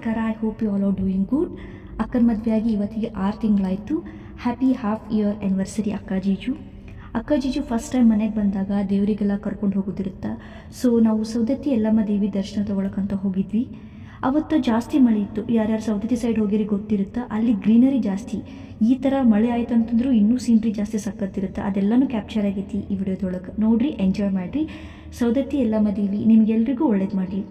ನಮಸ್ಕಾರ. I hope you all are doing good. ಅಕ್ಕನ ಮದುವೆಯಾಗಿ ಇವತ್ತಿಗೆ 6 ತಿಂಗಳಾಯಿತು. ಹ್ಯಾಪಿ ಹಾಫ್ ಇಯರ್ ಆ್ಯನಿವರ್ಸರಿ ಅಕ್ಕ ಜೀಜು ಫಸ್ಟ್ ಟೈಮ್ ಮನೆಗೆ ಬಂದಾಗ ದೇವರಿಗೆಲ್ಲ ಕರ್ಕೊಂಡು ಹೋಗೋದಿರುತ್ತೆ. ಸೊ ನಾವು ಸೌದತ್ತಿ ಯಲ್ಲಮ್ಮ ದೇವಿ ದರ್ಶನ ತೊಗೊಳಕ್ಕಂತ ಹೋಗಿದ್ವಿ. ಅವತ್ತು ಜಾಸ್ತಿ ಮಳೆ ಇತ್ತು. ಯಾರ್ಯಾರು ಸೌದತ್ತಿ ಸೈಡ್ ಹೋಗಿರಿ ಗೊತ್ತಿರುತ್ತೆ, ಅಲ್ಲಿ ಗ್ರೀನರಿ ಜಾಸ್ತಿ. ಈ ಥರ ಮಳೆ ಆಯ್ತು ಅಂತಂದ್ರೂ ಇನ್ನೂ ಸೀನ್ರಿ ಜಾಸ್ತಿ ಸಕ್ಕತ್ತಿರುತ್ತೆ. ಅದೆಲ್ಲನೂ ಕ್ಯಾಪ್ಚರ್ ಆಗೈತಿ ಈ ವಿಡಿಯೋದೊಳಗೆ. ನೋಡಿರಿ, ಎಂಜಾಯ್ ಮಾಡಿರಿ. ಸೌದತ್ತಿ ಯಲ್ಲಮ್ಮ ದೇವಿ ನಿಮಗೆಲ್ರಿಗೂ ಒಳ್ಳೇದು ಮಾಡಲಿ.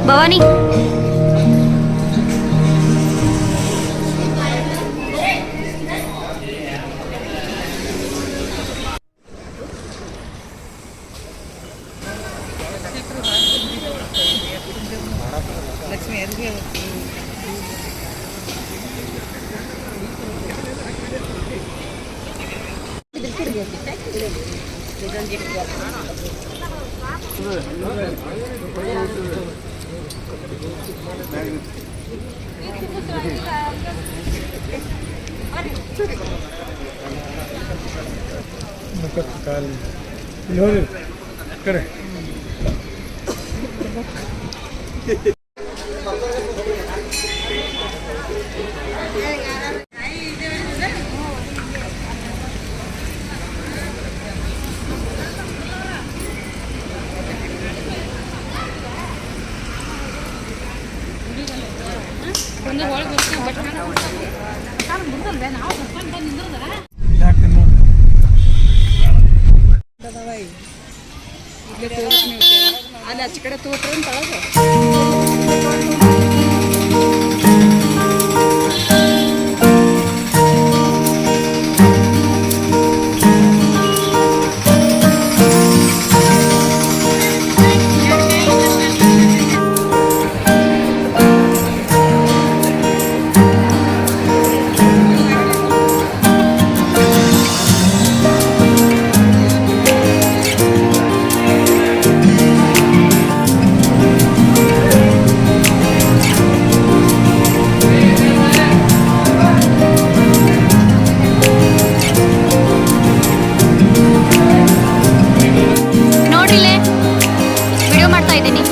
ಭವಾನಿ, ಲಕ್ಷ್ಮಿ ಅಲ್ಲಿಗೆ ಕಡೆ ಒಂದು ಹೋಳಿಗೆ ಬರ್ತೀವಿ ಬಟ್ ಮುಂದಲ್ವೇ ನಾವು ಆಚೆ ಕಡೆ ತೋಟ್ರಿ ಅಂತ ಅವಾಗ ನೋಡ್ರಿಲೆ ವಿಡಿಯೋ ಮಾಡ್ತಾ ಇದ್ದೀನಿ.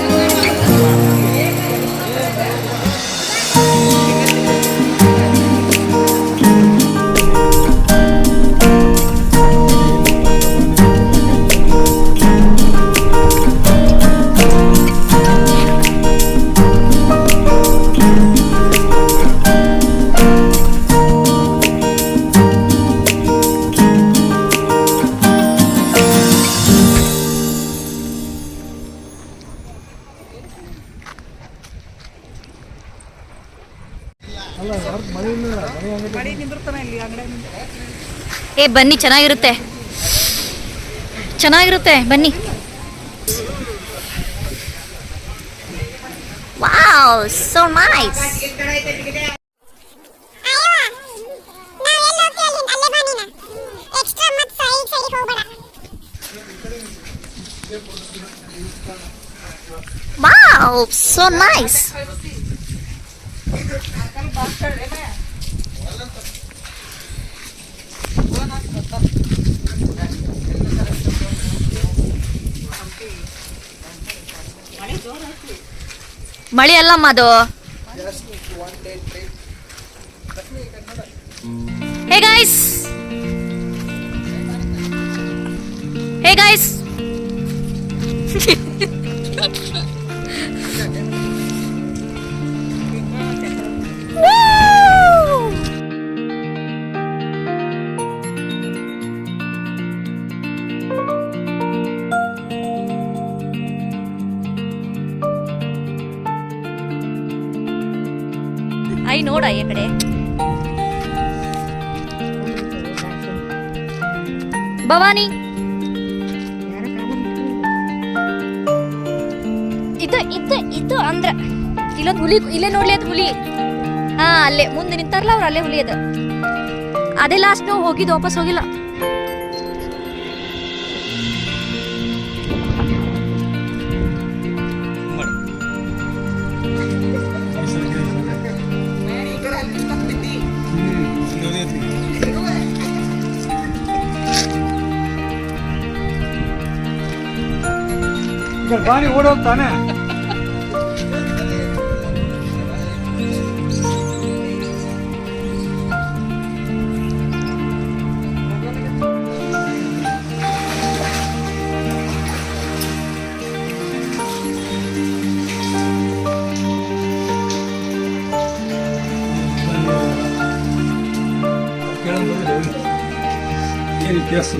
ಮಡಿ ನಿಂದಿರ್ತಾನೆ ಇಲ್ಲಿ ಅಂಗಡಿ ಏ ಬನ್ನಿ, ಚೆನ್ನಾಗಿರುತ್ತೆ ಚೆನ್ನಾಗಿರುತ್ತೆ ಬನ್ನಿ. Wow, so nice. Wow, so nice. ಮಳೆ ಅಲ್ಲಮ್ಮ ಅದು. Hey guys, hey guys, I ನೋಡ ಈ ಕಡೆ. ಭವಾನಿ, ಇದು ಇದು ಇದು ಅಂದ್ರ ಇಲ್ಲೊಂದು ಹುಲಿ, ಇಲ್ಲೇ ನೋಡ್ಲಿ ಅದು ಹುಲಿ. ಹಾ, ಅಲ್ಲೇ ಮುಂದೆ ನಿಂತಾರಲ್ಲ ಅವ್ರು, ಅಲ್ಲೇ ಹುಲಿ ಅದು. ಅದೇ ಲಾಸ್ಟ್ ನಾವು ಹೋಗಿದ್ದು, ವಾಪಸ್ ಹೋಗಿಲ್ಲ. ಬಾನಿ ಓಡೋಗ್ತಾನೆ. ಏನು ಇತಿಹಾಸ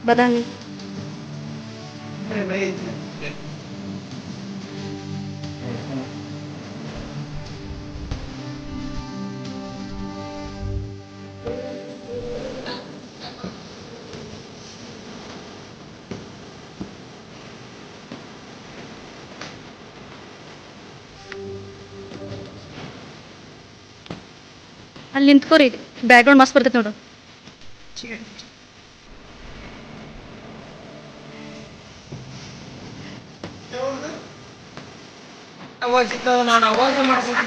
ಬಾದಾಮಿ. ಅಲ್ಲಿ ನಿಂತ್ಕೋರಿ ಬ್ಯಾಕ್ಗ್ರೌಂಡ್ ಮಸ್ತ್ ಬರ್ತೈತೆ ನೋಡು. ನಾನು ಅವಾಗ ಮಾಡ್ಬೇಕು.